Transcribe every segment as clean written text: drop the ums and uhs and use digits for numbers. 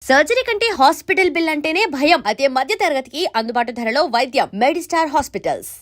Surgery కంటే hospital bill అంటేనే భయం. అదే మధ్య తరగతికి అందుబాటు ధరలో వైద్యం. Medistar hospitals.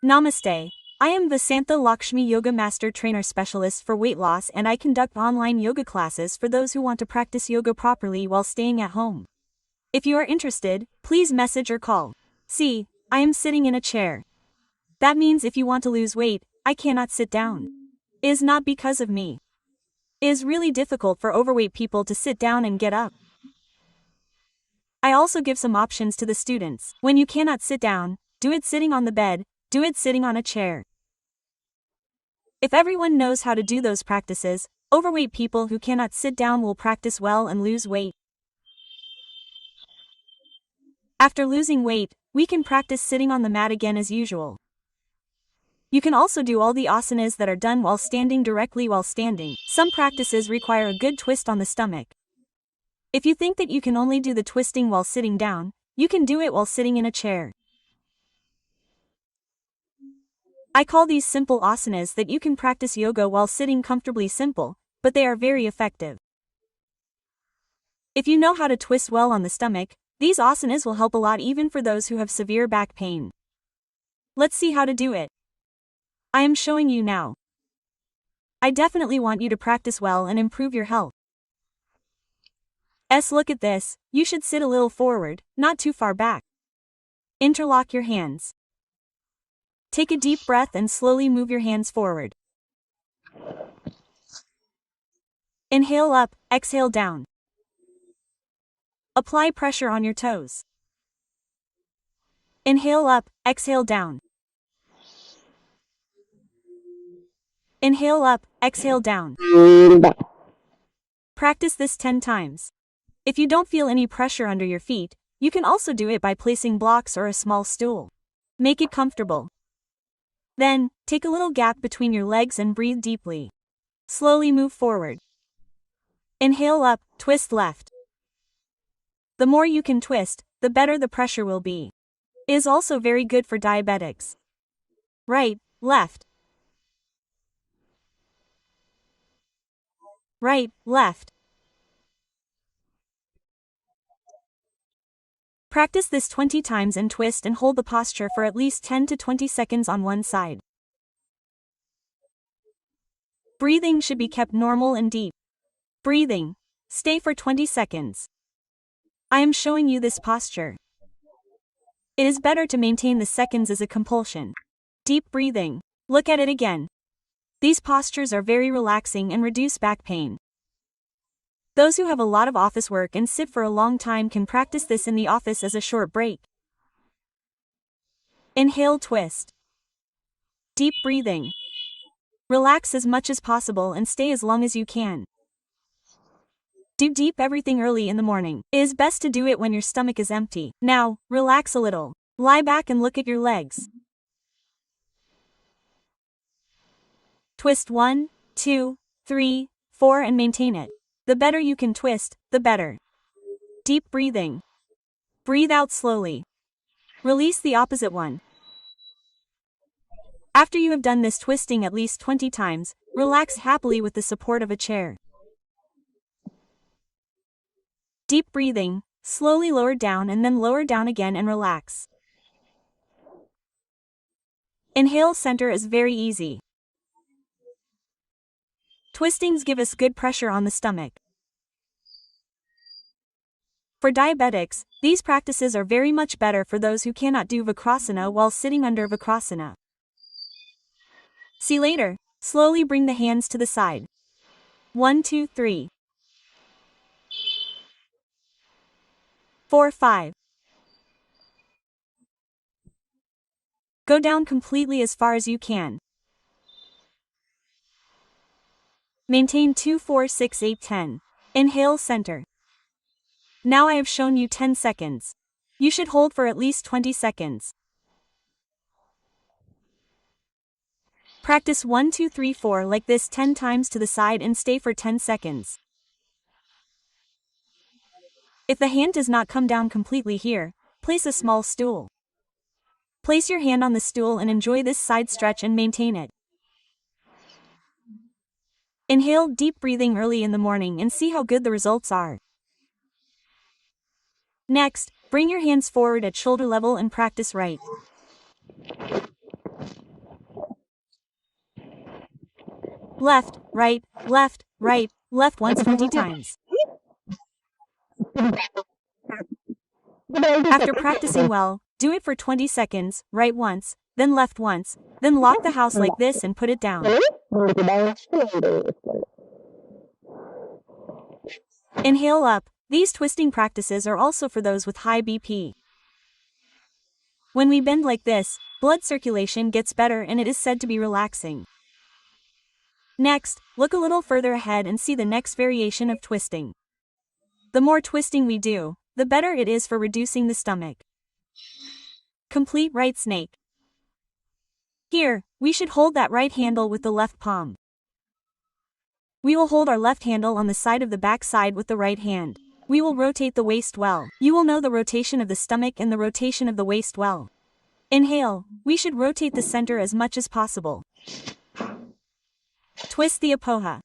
Namaste. I am Vasantha Lakshmi Yoga Master Trainer Specialist for weight loss, and I conduct online yoga classes for those who want to practice yoga properly while staying at home. If you are interested, please message or call. See, I am sitting in a chair. That means if you want to lose weight, I cannot sit down. It is not because of me. It is really difficult for overweight people to sit down and get up. I also give some options to the students. When you cannot sit down, do it sitting on the bed, do it sitting on a chair. If everyone knows how to do those practices, overweight people who cannot sit down will practice well and lose weight. After losing weight, we can practice sitting on the mat again as usual. You can also do all the asanas that are done while standing directly while standing. Some practices require a good twist on the stomach. If you think that you can only do the twisting while sitting down, you can do it while sitting in a chair. I call these simple asanas that you can practice yoga while sitting comfortably simple, but they are very effective. If you know how to twist well on the stomach, these asanas will help a lot even for those who have severe back pain. Let's see how to do it. I am showing you now. I definitely want you to practice well and improve your health. Look at this, you should sit a little forward, not too far back. Interlock your hands. Take a deep breath and slowly move your hands forward. Inhale up, exhale down. Apply pressure on your toes. Inhale up, exhale down. Inhale up, exhale down. Practice this 10 times. If you don't feel any pressure under your feet, you can also do it by placing blocks or a small stool. Make it comfortable. Then, take a little gap between your legs and breathe deeply. Slowly move forward. Inhale up, twist left. The more you can twist, the better the pressure will be. It is also very good for diabetics. Right, left. Right, left. Practice this 20 times and twist and hold the posture for at least 10 to 20 seconds on one side. Breathing should be kept normal and deep. Breathing. Stay for 20 seconds. I am showing you this posture. It is better to maintain the seconds as a compulsion. Deep breathing. Look at it again. These postures are very relaxing and reduce back pain. Those who have a lot of office work and sit for a long time can practice this in the office as a short break. Inhale, twist. Deep breathing. Relax as much as possible and stay as long as you can. Do deep everything early in the morning. It is best to do it when your stomach is empty. Now, relax a little. Lie back and look at your legs. Twist 1, 2, 3, 4 and maintain it. The better you can twist, the better. Deep breathing. Breathe out slowly. Release the opposite one. After you have done this twisting at least 20 times, relax happily with the support of a chair. Deep breathing, slowly lower down and then lower down again and relax. Inhale center is very easy. Twistings give us good pressure on the stomach. For diabetics, these practices are very much better for those who cannot do Vakrasana while sitting under Vakrasana. See later. Slowly bring the hands to the side. 1, 2, 3. 4, 5. Go down completely as far as you can. Maintain 2, 4, 6, 8, 10. Inhale center. Now I have shown you 10 seconds. You should hold for at least 20 seconds. Practice 1, 2, 3, 4 like this 10 times to the side and stay for 10 seconds. If the hand does not come down completely here, place a small stool. Place your hand on the stool and enjoy this side stretch and maintain it. Inhale deep breathing early in the morning and see how good the results are. Next, bring your hands forward at shoulder level and practice right, left, right, left once 20 times. After practicing well, do it for 20 seconds, right once, then left once, then lock the house like this and put it down. Inhale up. These twisting practices are also for those with high BP. When we bend like this, blood circulation gets better and it is said to be relaxing. Next, look a little further ahead and see the next variation of twisting. The more twisting we do, the better it is for reducing the stomach. Complete right snake. Here, we should hold that right handle with the left palm. We will hold our left handle on the side of the back side with the right hand. We will rotate the waist well. You will know the rotation of the stomach and the rotation of the waist well. Inhale, we should rotate the center as much as possible. Twist the apoha.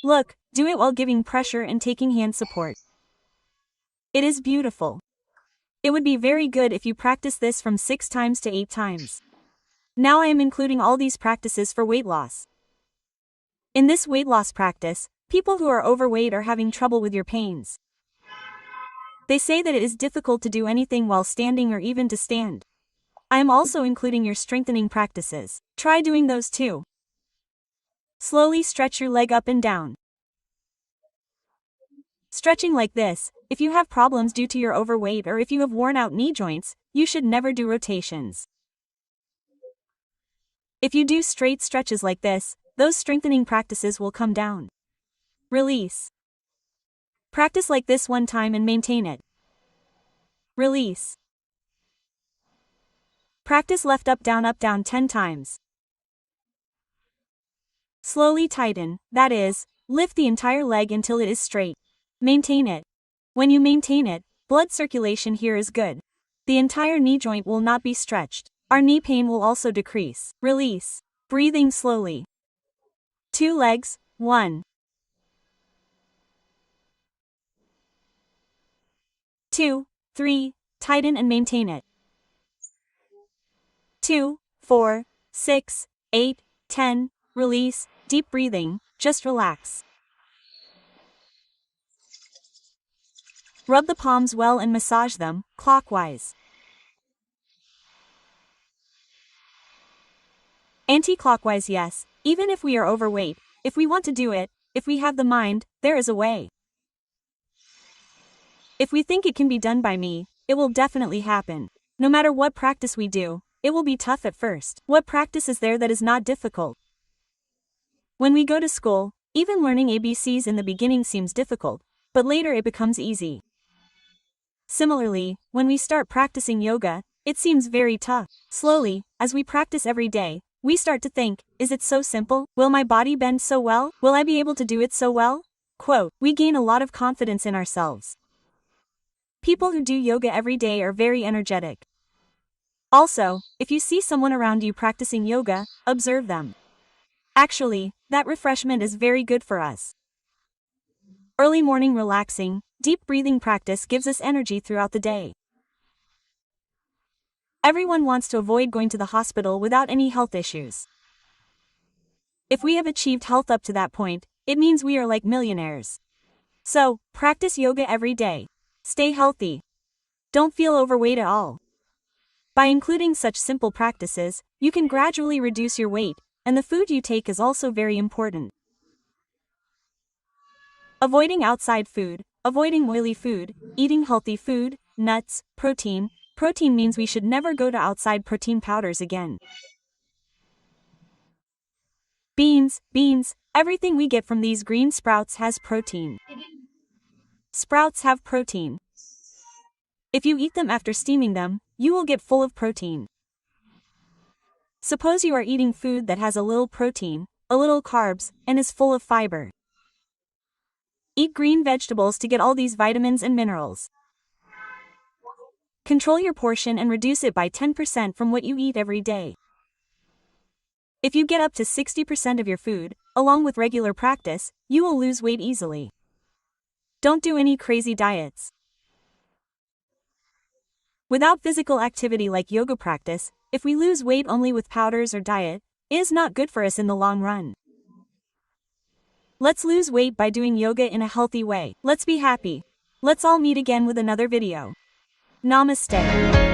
Look, do it while giving pressure and taking hand support. It is beautiful. It would be very good if you practice this from 6 times to 8 times. Now I am including all these practices for weight loss. In this weight loss practice, people who are overweight are having trouble with your pains. They say that it is difficult to do anything while standing or even to stand. I am also including your strengthening practices. Try doing those too. Slowly stretch your leg up and down. Stretching like this, if you have problems due to your overweight or if you have worn out knee joints, you should never do rotations. If you do straight stretches like this, those strengthening practices will come down. Release. Practice like this 1 time and maintain it. Release. Practice left up down 10 times. Slowly tighten, that is, lift the entire leg until it is straight. Maintain it. When you maintain it, blood circulation here is good. The entire knee joint will not be stretched. Our knee pain will also decrease. Release. Breathing slowly. 2 legs, 1, 2, 3, tighten and maintain it. 2, 4, 6, 8, 10, release, deep breathing, just relax. Rub the palms well and massage them, clockwise. Anti-clockwise, yes, even if we are overweight, if we want to do it, if we have the mind, there is a way. If we think it can be done by me, it will definitely happen. No matter what practice we do, it will be tough at first. What practice is there that is not difficult? When we go to school, even learning ABCs in the beginning seems difficult, but later it becomes easy. Similarly, when we start practicing yoga, it seems very tough. Slowly, as we practice every day, we start to think, is it so simple? Will my body bend so well? Will I be able to do it so well? Quote, we gain a lot of confidence in ourselves. People who do yoga every day are very energetic. Also, if you see someone around you practicing yoga, observe them. Actually, that refreshment is very good for us. Early morning relaxing, deep breathing practice gives us energy throughout the day. Everyone wants to avoid going to the hospital without any health issues. If we have achieved health up to that point, it means we are like millionaires. So, practice yoga every day. Stay healthy. Don't feel overweight at all. By including such simple practices, you can gradually reduce your weight, and the food you take is also very important. Avoiding outside food, avoiding oily food, eating healthy food, nuts, protein. Protein means we should never go to outside protein powders again. Beans, everything we get from these green sprouts has protein. Sprouts have protein. If you eat them after steaming them, you will get full of protein. Suppose you are eating food that has a little protein, a little carbs, and is full of fiber. Eat green vegetables to get all these vitamins and minerals. Control your portion and reduce it by 10% from what you eat every day. If you get up to 60% of your food, Along with regular practice, you will lose weight easily. Don't do any crazy diets. Without physical activity like yoga practice, if we lose weight only with powders or diet, it is not good for us in the long run. Let's lose weight by doing yoga in a healthy way. Let's be happy. Let's all meet again with another video. Namaste.